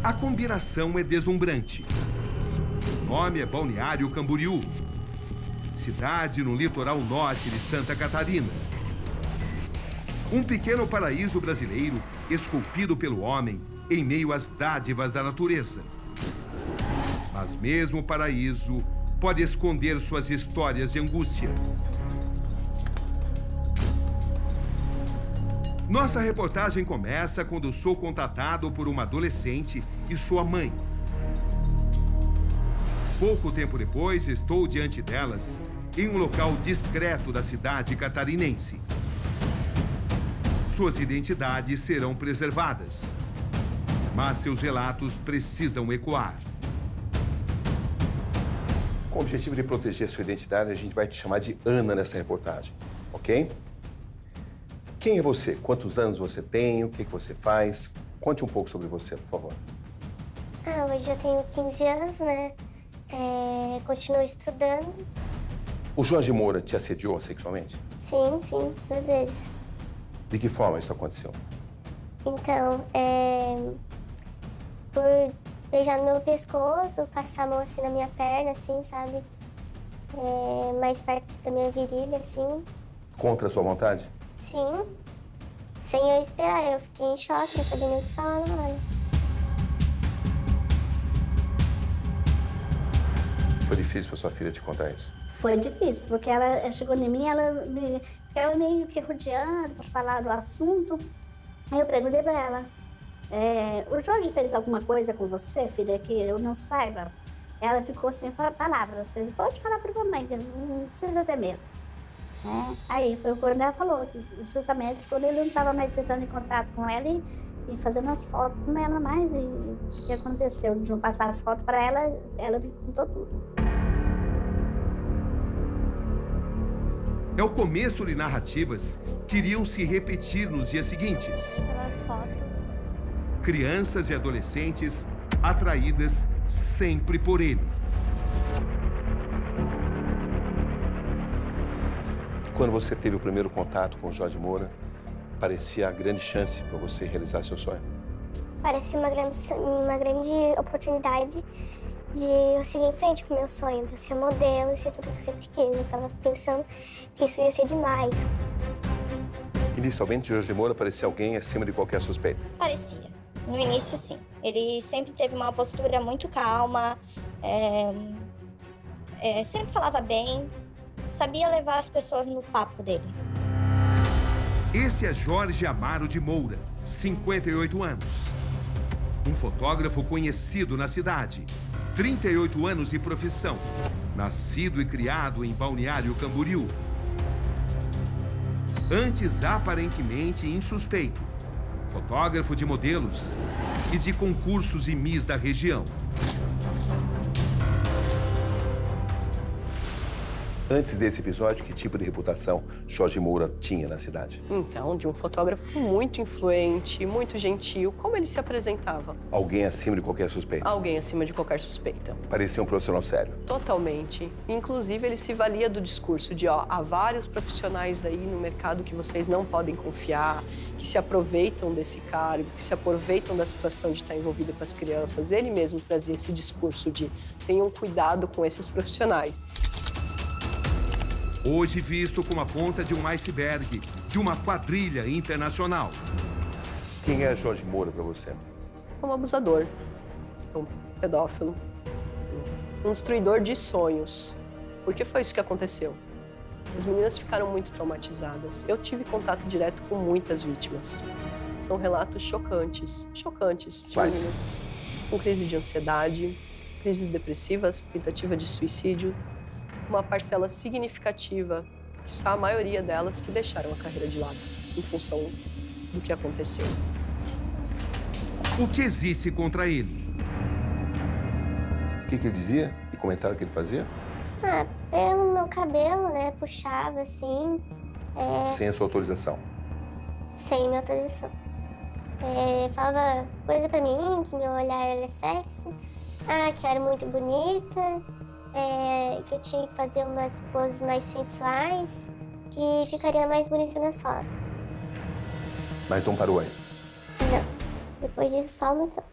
A combinação é deslumbrante. O nome é Balneário Camboriú, cidade no litoral norte de Santa Catarina. Um pequeno paraíso brasileiro esculpido pelo homem em meio às dádivas da natureza. Mas mesmo o paraíso pode esconder suas histórias de angústia. Nossa reportagem começa quando sou contatado por uma adolescente e sua mãe. Pouco tempo depois, estou diante delas em um local discreto da cidade catarinense. Suas identidades serão preservadas, mas seus relatos precisam ecoar. Com o objetivo de proteger sua identidade, a gente vai te chamar de Ana nessa reportagem, ok? Quem é você? Quantos anos você tem? O que você faz? Conte um pouco sobre você, por favor. Hoje eu tenho 15 anos, né? Continuo estudando. O Jorge Moura te assediou sexualmente? Sim, 2 vezes. De que forma isso aconteceu? Então, por beijar no meu pescoço, passar a mão assim na minha perna, assim, sabe? Mais perto da minha virilha, assim. Contra a sua vontade? Sim. Sem eu esperar, eu fiquei em choque, não sabia nem o que falar na hora. Foi difícil para sua filha te contar isso? Foi difícil, porque ela chegou em mim, ela me ficava meio que rodeando para falar do assunto. Aí eu perguntei para ela, o Jorge fez alguma coisa com você, filha, que eu não saiba? Ela ficou sem palavras, você pode falar para a mamãe, não precisa ter medo. Aí foi quando ela falou, que justamente quando ele não estava mais entrando em contato com ela e fazendo as fotos com ela mais, e o que aconteceu de não passar as fotos para ela, ela me contou tudo. É o começo de narrativas que iriam se repetir nos dias seguintes. Pelas fotos. Crianças e adolescentes atraídas sempre por ele. Quando você teve o primeiro contato com o Jorge Moura, parecia a grande chance para você realizar seu sonho? Parecia uma grande oportunidade de eu seguir em frente com o meu sonho, de eu ser modelo e ser tudo que eu sempre quis. Eu estava pensando que isso ia ser demais. Inicialmente, Jorge Moura parecia alguém acima de qualquer suspeita. Parecia. No início, sim. Ele sempre teve uma postura muito calma, sempre falava bem, sabia levar as pessoas no papo dele. Esse é Jorge Amaro de Moura, 58 anos. Um fotógrafo conhecido na cidade, 38 anos de profissão, nascido e criado em Balneário Camboriú. Antes aparentemente insuspeito, fotógrafo de modelos e de concursos de Miss da região. Antes desse episódio, que tipo de reputação Jorge Moura tinha na cidade? Então, de um fotógrafo muito influente, muito gentil, como ele se apresentava? Alguém acima de qualquer suspeita? Alguém acima de qualquer suspeita. Parecia um profissional sério? Totalmente. Inclusive, ele se valia do discurso de, há vários profissionais aí no mercado que vocês não podem confiar, que se aproveitam desse cargo, que se aproveitam da situação de estar envolvido com as crianças. Ele mesmo trazia esse discurso de tenham cuidado com esses profissionais. Hoje visto como a ponta de um iceberg, de uma quadrilha internacional. Quem é Jorge Moura para você? Um abusador, um pedófilo, um destruidor de sonhos. Porque foi isso que aconteceu. As meninas ficaram muito traumatizadas. Eu tive contato direto com muitas vítimas. São relatos chocantes de meninas com crise de ansiedade, crises depressivas, tentativa de suicídio. Uma parcela significativa, a maioria delas, que deixaram a carreira de lado em função do que aconteceu. O que existe contra ele? O que ele dizia? E comentário que ele fazia? Pelo meu cabelo, né, puxava assim. Sem a sua autorização? Sem minha autorização. Falava coisa pra mim, que meu olhar era sexy, que eu era muito bonita. Que eu tinha que fazer umas poses mais sensuais, que ficaria mais bonita nas fotos. Mas não parou aí? Não. Depois disso, só aumentou.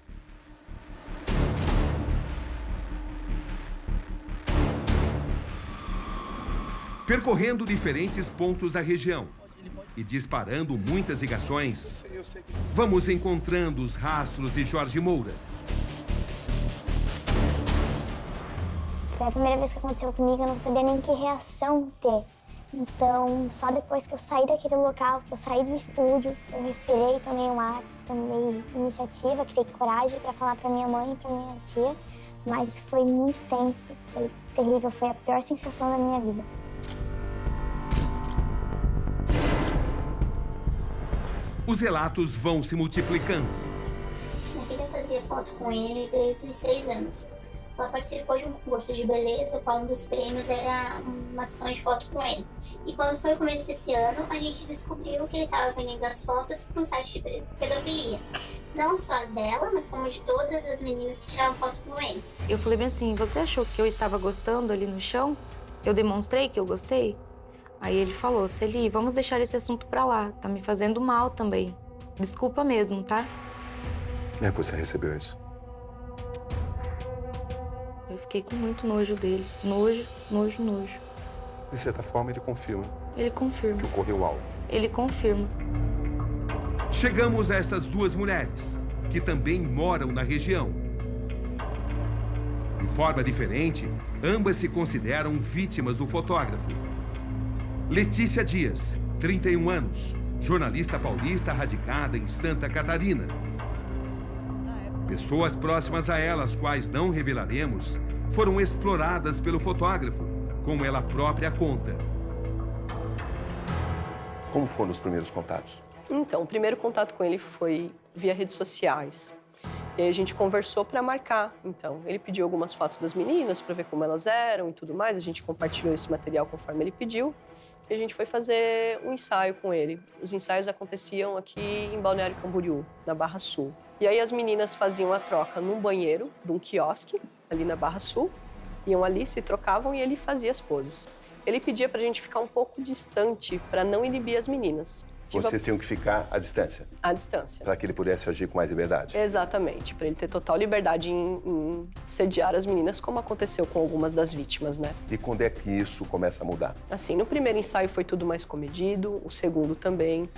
Percorrendo diferentes pontos da região e disparando muitas ligações, vamos encontrando os rastros de Jorge Moura. Foi a primeira vez que aconteceu comigo, eu não sabia nem que reação ter. Então, só depois que eu saí daquele local, que eu saí do estúdio, eu respirei, tomei um ar, tomei iniciativa, criei coragem para falar para minha mãe e para minha tia. Mas foi muito tenso, foi terrível, foi a pior sensação da minha vida. Os relatos vão se multiplicando. Minha filha fazia foto com ele desde os 6 anos. Ela participou de um concurso de beleza, qual um dos prêmios era uma sessão de foto com ele. E quando foi o começo desse ano, a gente descobriu que ele estava vendendo as fotos para um site de pedofilia. Não só as dela, mas como de todas as meninas que tiravam foto com ele. Eu falei bem assim, você achou que eu estava gostando ali no chão? Eu demonstrei que eu gostei? Aí ele falou, Celi, vamos deixar esse assunto pra lá, tá me fazendo mal também. Desculpa mesmo, tá? Você recebeu isso? Eu fiquei com muito nojo dele. Nojo, nojo, nojo. De certa forma, ele confirma Ele confirma. que ocorreu algo. Ele confirma. Chegamos a essas duas mulheres, que também moram na região. De forma diferente, ambas se consideram vítimas do fotógrafo. Letícia Dias, 31 anos, jornalista paulista radicada em Santa Catarina. Pessoas próximas a ela, as quais não revelaremos, foram exploradas pelo fotógrafo, como ela própria conta. Como foram os primeiros contatos? Então, o primeiro contato com ele foi via redes sociais. E aí a gente conversou para marcar. Então, ele pediu algumas fotos das meninas para ver como elas eram e tudo mais. A gente compartilhou esse material conforme ele pediu. E a gente foi fazer um ensaio com ele. Os ensaios aconteciam aqui em Balneário Camboriú, na Barra Sul. E aí as meninas faziam a troca num banheiro de um quiosque, ali na Barra Sul. Iam ali, se trocavam e ele fazia as poses. Ele pedia pra gente ficar um pouco distante para não inibir as meninas. Vocês tinham que ficar à distância? À distância. Para que ele pudesse agir com mais liberdade? Exatamente, para ele ter total liberdade em sediar as meninas, como aconteceu com algumas das vítimas, né? E quando é que isso começa a mudar? Assim, no primeiro ensaio foi tudo mais comedido, o segundo também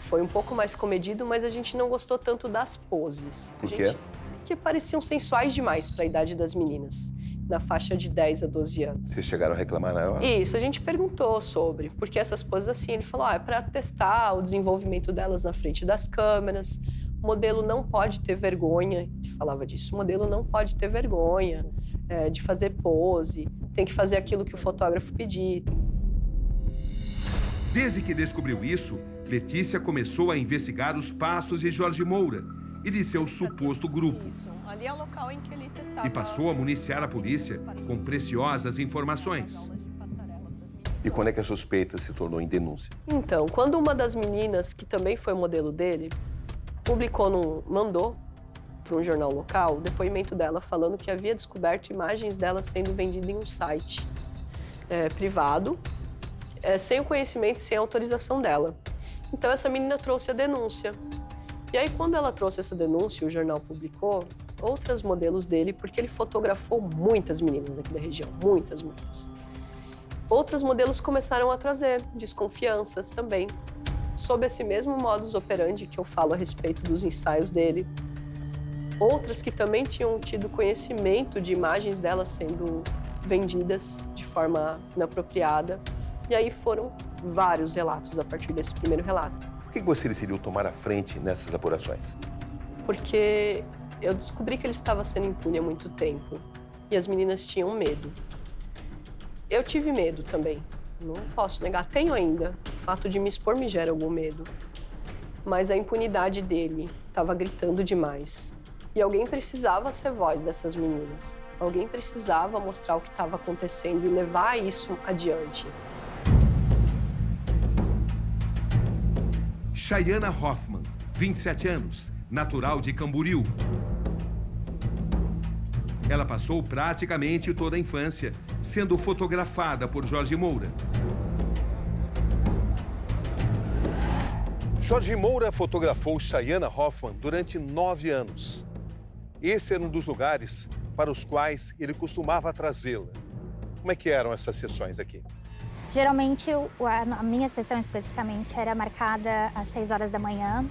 foi um pouco mais comedido, mas a gente não gostou tanto das poses. Por quê? Porque pareciam sensuais demais para a idade das meninas, na faixa de 10 a 12 anos. Vocês chegaram a reclamar na hora? Isso, a gente perguntou sobre, porque essas poses assim, ele falou, é para testar o desenvolvimento delas na frente das câmeras, o modelo não pode ter vergonha, ele falava disso, o modelo não pode ter vergonha de fazer pose, tem que fazer aquilo que o fotógrafo pedir. Desde que descobriu isso, Letícia começou a investigar os passos de Jorge Moura e de seu suposto grupo. Ali é o local em que ele testava... E passou a municiar a polícia com preciosas informações. E quando é que a suspeita se tornou em denúncia? Então, quando uma das meninas, que também foi modelo dele, mandou para um jornal local o depoimento dela falando que havia descoberto imagens dela sendo vendida em um site privado, sem o conhecimento e sem a autorização dela. Então, essa menina trouxe a denúncia. E aí, quando ela trouxe essa denúncia, o jornal publicou outras modelos dele, porque ele fotografou muitas meninas aqui da região, muitas. Outros modelos começaram a trazer desconfianças também, sob esse mesmo modus operandi que eu falo a respeito dos ensaios dele. Outras que também tinham tido conhecimento de imagens delas sendo vendidas de forma inapropriada. E aí foram vários relatos a partir desse primeiro relato. Por que você decidiu tomar a frente nessas apurações? Porque eu descobri que ele estava sendo impune há muito tempo e as meninas tinham medo. Eu tive medo também, não posso negar, tenho ainda. O fato de me expor me gera algum medo. Mas a impunidade dele estava gritando demais. E alguém precisava ser voz dessas meninas. Alguém precisava mostrar o que estava acontecendo e levar isso adiante. Chayana Hoffman, 27 anos, natural de Camboriú. Ela passou praticamente toda a infância sendo fotografada por Jorge Moura. Jorge Moura fotografou Chayana Hoffman durante 9 anos. Esse era um dos lugares para os quais ele costumava trazê-la. Como é que eram essas sessões aqui? Geralmente, a minha sessão especificamente era marcada às 6 horas da manhã.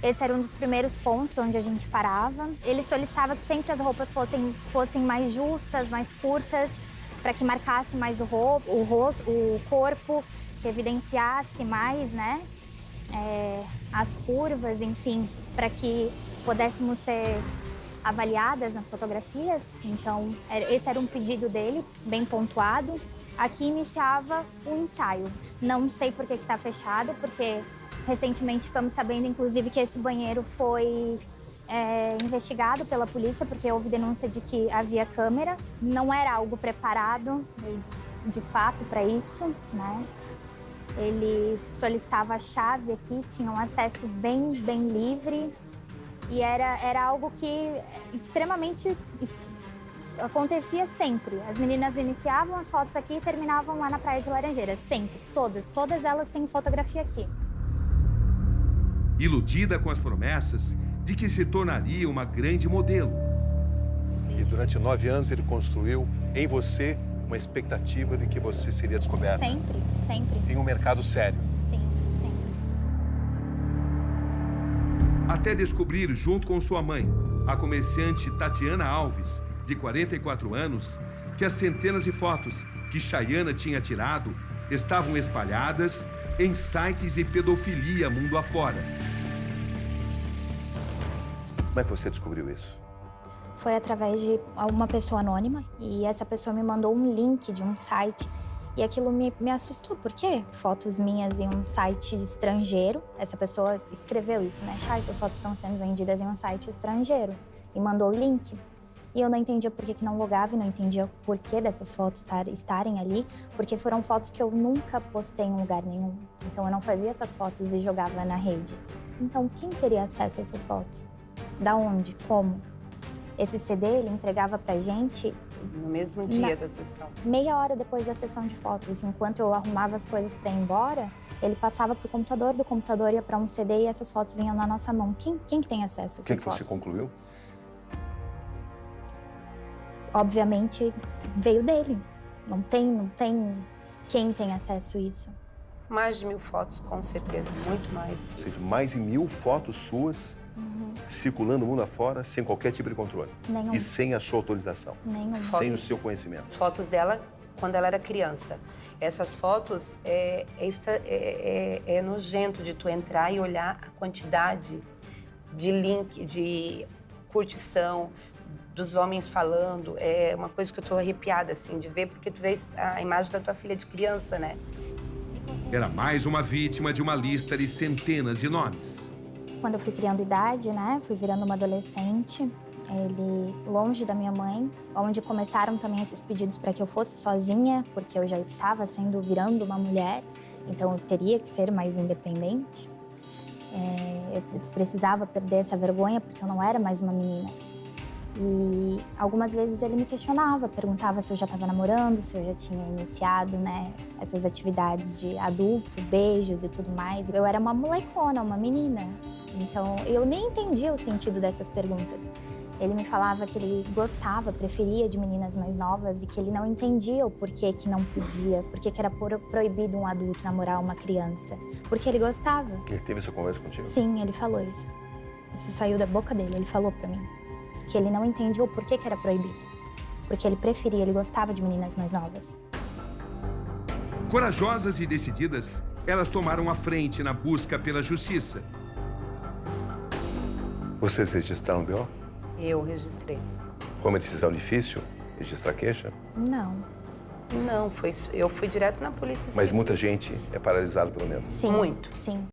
Esse era um dos primeiros pontos onde a gente parava. Ele solicitava que sempre as roupas fossem mais justas, mais curtas, para que marcasse mais o rosto, o corpo, que evidenciasse mais, né? As curvas, enfim, para que pudéssemos ser avaliadas nas fotografias. Então, esse era um pedido dele, bem pontuado. Aqui iniciava o ensaio. Não sei por que está fechado, porque recentemente ficamos sabendo, inclusive, que esse banheiro foi investigado pela polícia, porque houve denúncia de que havia câmera. Não era algo preparado, de fato, para isso, né? Ele solicitava a chave aqui, tinha um acesso bem livre. E era algo que extremamente acontecia sempre. As meninas iniciavam as fotos aqui e terminavam lá na Praia de Laranjeiras, sempre. Todas elas têm fotografia aqui. Iludida com as promessas de que se tornaria uma grande modelo. E durante 9 anos ele construiu em você uma expectativa de que você seria descoberta. Sempre. Em um mercado sério. Sim, sempre. Até descobrir, junto com sua mãe, a comerciante Tatiana Alves, de 44 anos, que as centenas de fotos que Chayana tinha tirado estavam espalhadas em sites de pedofilia mundo afora. Como é que você descobriu isso? Foi através de uma pessoa anônima e essa pessoa me mandou um link de um site e aquilo me assustou. Por quê? Fotos minhas em um site estrangeiro. Essa pessoa escreveu isso, né? Chay, suas fotos estão sendo vendidas em um site estrangeiro. E mandou o link. E eu não entendia por que não logava e não entendia o porquê dessas fotos estarem ali, porque foram fotos que eu nunca postei em lugar nenhum. Então eu não fazia essas fotos e jogava na rede. Então quem teria acesso a essas fotos? Da onde? Como? Esse CD ele entregava pra gente no mesmo dia da sessão. Meia hora depois da sessão de fotos. Enquanto eu arrumava as coisas para ir embora, ele passava pro computador, do computador ia para um CD e essas fotos vinham na nossa mão. Quem que tem acesso a essas fotos? O que você concluiu? Obviamente veio dele. Não tem quem tem acesso a isso. Mais de 1000 fotos, com certeza, muito mais. Ou seja, mais de 1000 fotos suas circulando o mundo afora sem qualquer tipo de controle. Nenhum. E sem a sua autorização. Nenhum. Sem o seu conhecimento. As fotos dela quando ela era criança. Essas fotos é nojento de tu entrar e olhar a quantidade de link, de curtição, dos homens falando. É uma coisa que eu tô arrepiada, assim, de ver, porque tu vê a imagem da tua filha de criança, né? Era mais uma vítima de uma lista de centenas de nomes. Quando eu fui criando idade, né, fui virando uma adolescente, ele longe da minha mãe, onde começaram também esses pedidos para que eu fosse sozinha, porque eu já estava virando uma mulher, então eu teria que ser mais independente. Eu precisava perder essa vergonha, porque eu não era mais uma menina. E algumas vezes ele me questionava, perguntava se eu já estava namorando, se eu já tinha iniciado, né, essas atividades de adulto, beijos e tudo mais. Eu era uma molecona, uma menina, então eu nem entendia o sentido dessas perguntas. Ele me falava que ele gostava, preferia de meninas mais novas e que ele não entendia o porquê que não podia, porquê que era proibido um adulto namorar uma criança, porque ele gostava. Ele teve essa conversa contigo? Sim, ele falou isso. Isso saiu da boca dele, ele falou pra mim. Que ele não entendia o porquê que era proibido. Porque ele preferia, ele gostava de meninas mais novas. Corajosas e decididas, elas tomaram a frente na busca pela justiça. Vocês registraram o BO? Eu registrei. Foi uma decisão difícil registrar queixa? Não. Não, eu fui direto na polícia. Mas muita gente é paralisada pelo medo. Sim, muito. Sim.